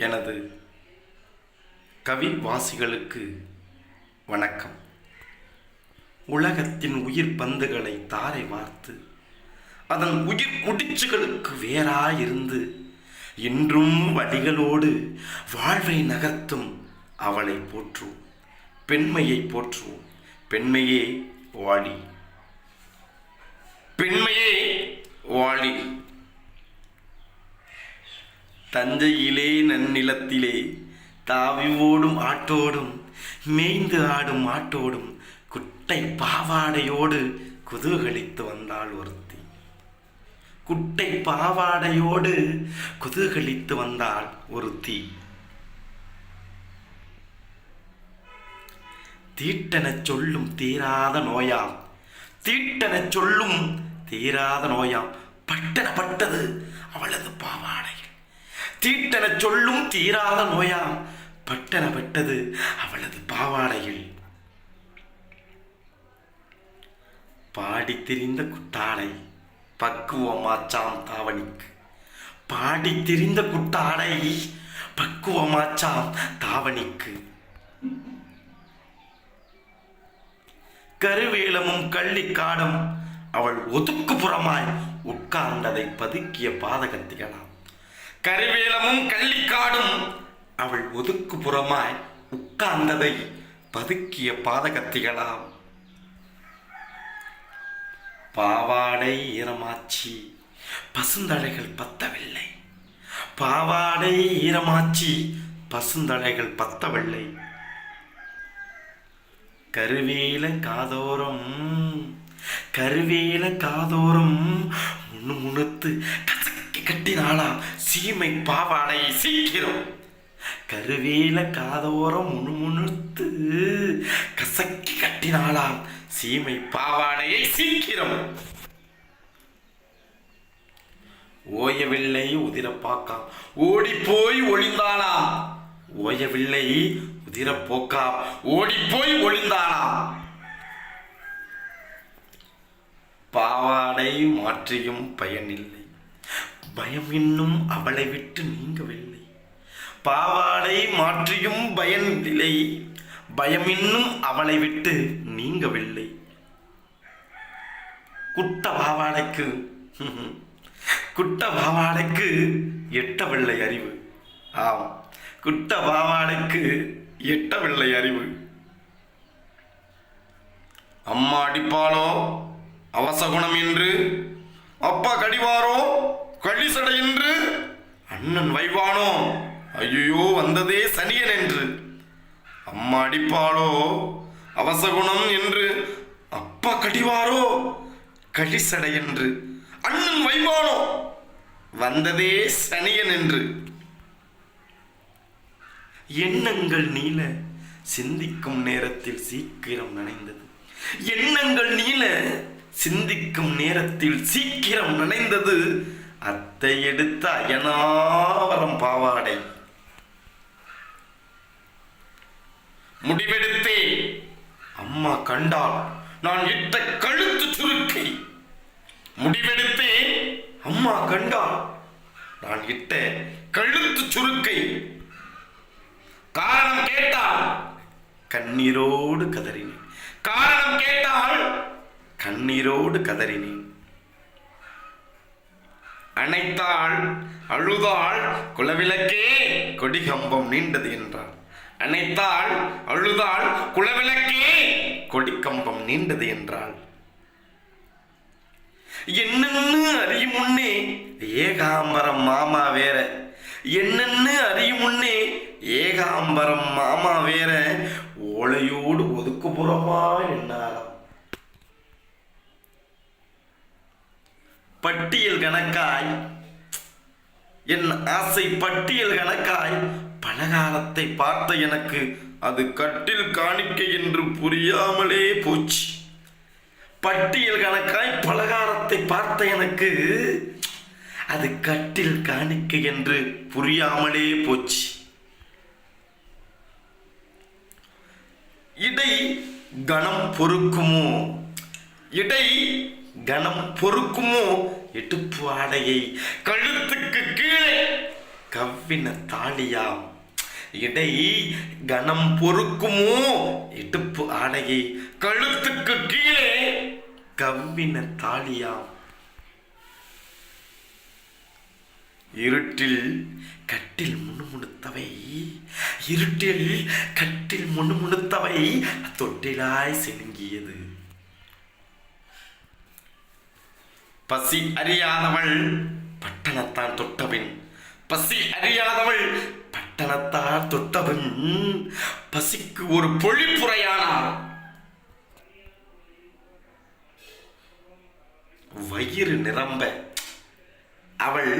எனது கவி வாசிகளுக்கு வணக்கம். உலகத்தின் உயிர் பந்துகளை தாரை வார்த்து அதன் உயிர் முடிச்சுகளுக்கு வேறாயிருந்து இன்றும் வழிகளோடு வாழ்வை நகர்த்தும் அவளை போற்றுவோம். பெண்மையை போற்றுவோம். பெண்மையே வாழி, பெண்மையே வாழி. தஞ்சையிலே நன்னிலத்திலே தாவி ஓடும் ஆட்டோடும் மேய்ந்து ஆடும் ஆட்டோடும் குட்டை பாவாடையோடு குதூகலித்து வந்தாள் ஒருத்தி. குட்டை பாவாடையோடு குதூகலித்து வந்தாள் ஒருத்தி. தீட்டெனச் சொல்லும் தீராத நோயாம், தீட்டெனச் சொல்லும் தீராத நோயாம் பட்டது அவளது பாவாடையில். தீட்டெனச் சொல்லும் தீராத நோயாம் பட்டது அவளது பாவாடையில். பாடி திரிந்த குட்டாளை பக்குவமாச்சாம் தாவணிக்கு. பாடி திரிந்த குட்டாளை பக்குவமாச்சாம் தாவணிக்கு. கருவேலமும் கள்ளிக்காடும் அவள் ஒதுக்குப்புறமாய் உட்கார்ந்ததை பதுக்கிய பாதகத்திகளாம். கருவேலமும் கள்ளிக்காடும் அவள் ஒதுக்குப்புறமாய் உட்கார்ந்ததை பதுக்கிய பாதகத்திகளாம். பாவாடை ஈரமாச்சி பசுந்தழைகள் பத்தவில்லை. பாவாடை ஈரமாச்சி பசுந்தழைகள் பத்தவில்லை. கருவேல காதோரம் கருவேல காதோரம் முணுமுணுத்து கசக்கி கட்டினாளாம் சீமை பாவாடையை சீக்கிரம். கருவேல காதோரம் முணுமுணுத்து கசக்கி கட்டினாளாம் சீமை பாவாடையை சீக்கிரம். ஓயவில்லை உதிரப்பாக்காம் ஓடிப்போய் ஒளிந்தாளாம். ஓயவில்லை உதிரப்போக்கா ஓடிப்போய் ஒளிந்தாளாம். பாவாடை மாற்றியும் பயனில்லை, பயம் இன்னும் அவளை விட்டு நீங்கவில்லை. பாவாடை மாற்றியும் பயனில்லை, பயம் இன்னும் அவளை விட்டு நீங்கவில்லை. குட்ட பாவாடைக்கு எட்டவில்லை அறிவு. ஆம், குட்ட பாவாடைக்கு எட்டவில்லை அறிவு. அம்மா அடிப்பாளோ அவசகுணம் என்று, அப்பா கடிவாரோ கழிசடை என்று, அண்ணன் வைவானோ ஐயோ வந்ததே சனியன் என்று. அம்மா அடிப்பாளோ அவசகுணம் என்று, அப்பா கடிவாரோ கழிசடை என்று, அண்ணன் வைவானோ வந்ததே சனியன் என்று. எண்ணங்கள் நீள சிந்திக்கும் நேரத்தில் சீக்கிரம் நனைந்தது. எண்ணங்கள் நீள சிந்திக்கும் நேரத்தில் சீக்கிரம் நனைந்தது அத்தை எடுத்த அயனாவரம் பாவாடை. முடிவெடுத்தே அம்மா கண்டாள் நான் இட்ட கழுத்து சுருக்கை. முடிவெடுத்தே அம்மா கண்டாள் நான் இட்ட கழுத்து சுருக்கை. காரணம் கேட்டால் கண்ணீரோடு கதறினேன். காரணம் கேட்டால் கண்ணீரோடு கதறினேன். அணைத்தாள் அழுதாள் குலவிளக்கே கொடிகம்பம் நீண்டது என்றாள். அணைத்தாள் அழுதாள் குலவிளக்கே கொடிக்கம்பம் நீண்டது என்றாள். என்னன்னு அறியும் முன்னே ஏகாம்பரம் மாமா வேற. என்னன்னு அறியும் முன்னே ஏகாம்பரம் மாமா வேற. ஓலையோடு ஒதுக்குப்புறமா என்னாராம். பட்டியல் கணக்காய் என் ஆசை பட்டியல் கணக்காய் பலகாலத்தை பார்த்த எனக்கு அது கட்டில் காணிக்கை என்று புரியாமலே போச்சு. பட்டியல் கணக்காய் பலகாரத்தை பார்த்த எனக்கு அது கட்டில் காணிக்கை என்று புரியாமலே போச்சு. இடை கணம் பொறுக்குமோ, இடை கணம் பொறுக்குமோ இடுப்பு ஆடையை கழுத்துக்கு கீழே கவ்வி கவ்வின தாலியாம். இடை கணம் பொறுக்குமோ இடுப்பு ஆடையை கழுத்துக்கு கீழே கவ்வின தாலியாம். இருட்டில் கட்டில் முணுமுணுத்தவை, இருட்டில் கட்டில் முணுமுணுத்தவை தொட்டிலாய் சினுங்கியது. பசி அறியாதவள் பட்டணத்தான் தொட்டபின், பசி அறியாதவள் பட்டணத்தால் தொட்டபின் பசிக்கு ஒரு பொழிப்புரையானாள். வயிறு நிரம்ப அவள்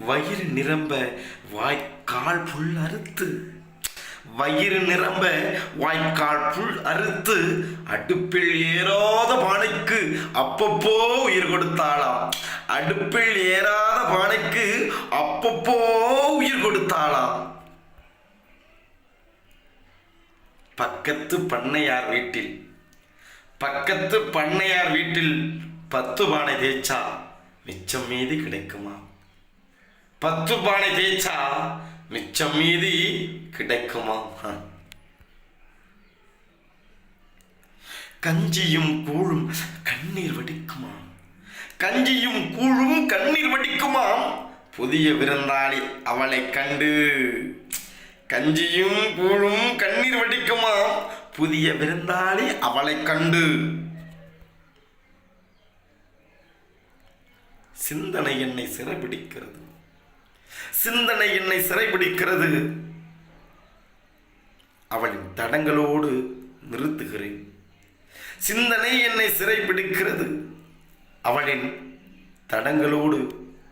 வயிறு நிரம்ப வாய்க்கால் புல் அறுத்து, வயிறு நிரம்ப வாய்க்கால் புல் அறுத்து அடுப்பில் ஏறாத பானைக்கு அப்பப்போ உயிர் கொடுத்தாளாம். அடுப்பில் ஏறாத பானைக்கு அப்பப்போ உயிர் கொடுத்தாளாம். பக்கத்து பண்ணையார் வீட்டில், பக்கத்து பண்ணையார் வீட்டில் 10 பானை தேய்ச்சா மிச்சம் மீதி கிடைக்குமா? 10 பானை தேய்ச்சா மிச்சம் மீதி கிடைக்குமா? கஞ்சியும் கூழும் கண்ணீர் வடிக்குமா? கஞ்சியும் கூழும் கண்ணீர் வடிக்குமாம் புதிய விருந்தாளி அவளை கண்டு. கஞ்சியும் கூழும் கண்ணீர் வடிக்குமாம் புதிய விருந்தாளி அவளை கண்டு. சிந்தனை என்னை சிறைபிடிக்கிறது, சிந்தனை என்னை சிறைபிடிக்கிறது. அவளின் தடங்களோடு நிறுத்துகிறேன். சிந்தனை என்னை சிறைபிடிக்கிறது, அவளின் தடங்களோடு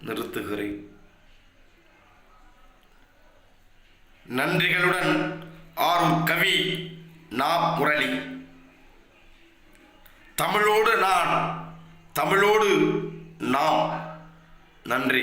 நிறுத்துகிறேன். நன்றிகளுடன் ஆறும் கவி நா. முரளி. தமிழோடு நான், தமிழோடு நாம். நன்றி.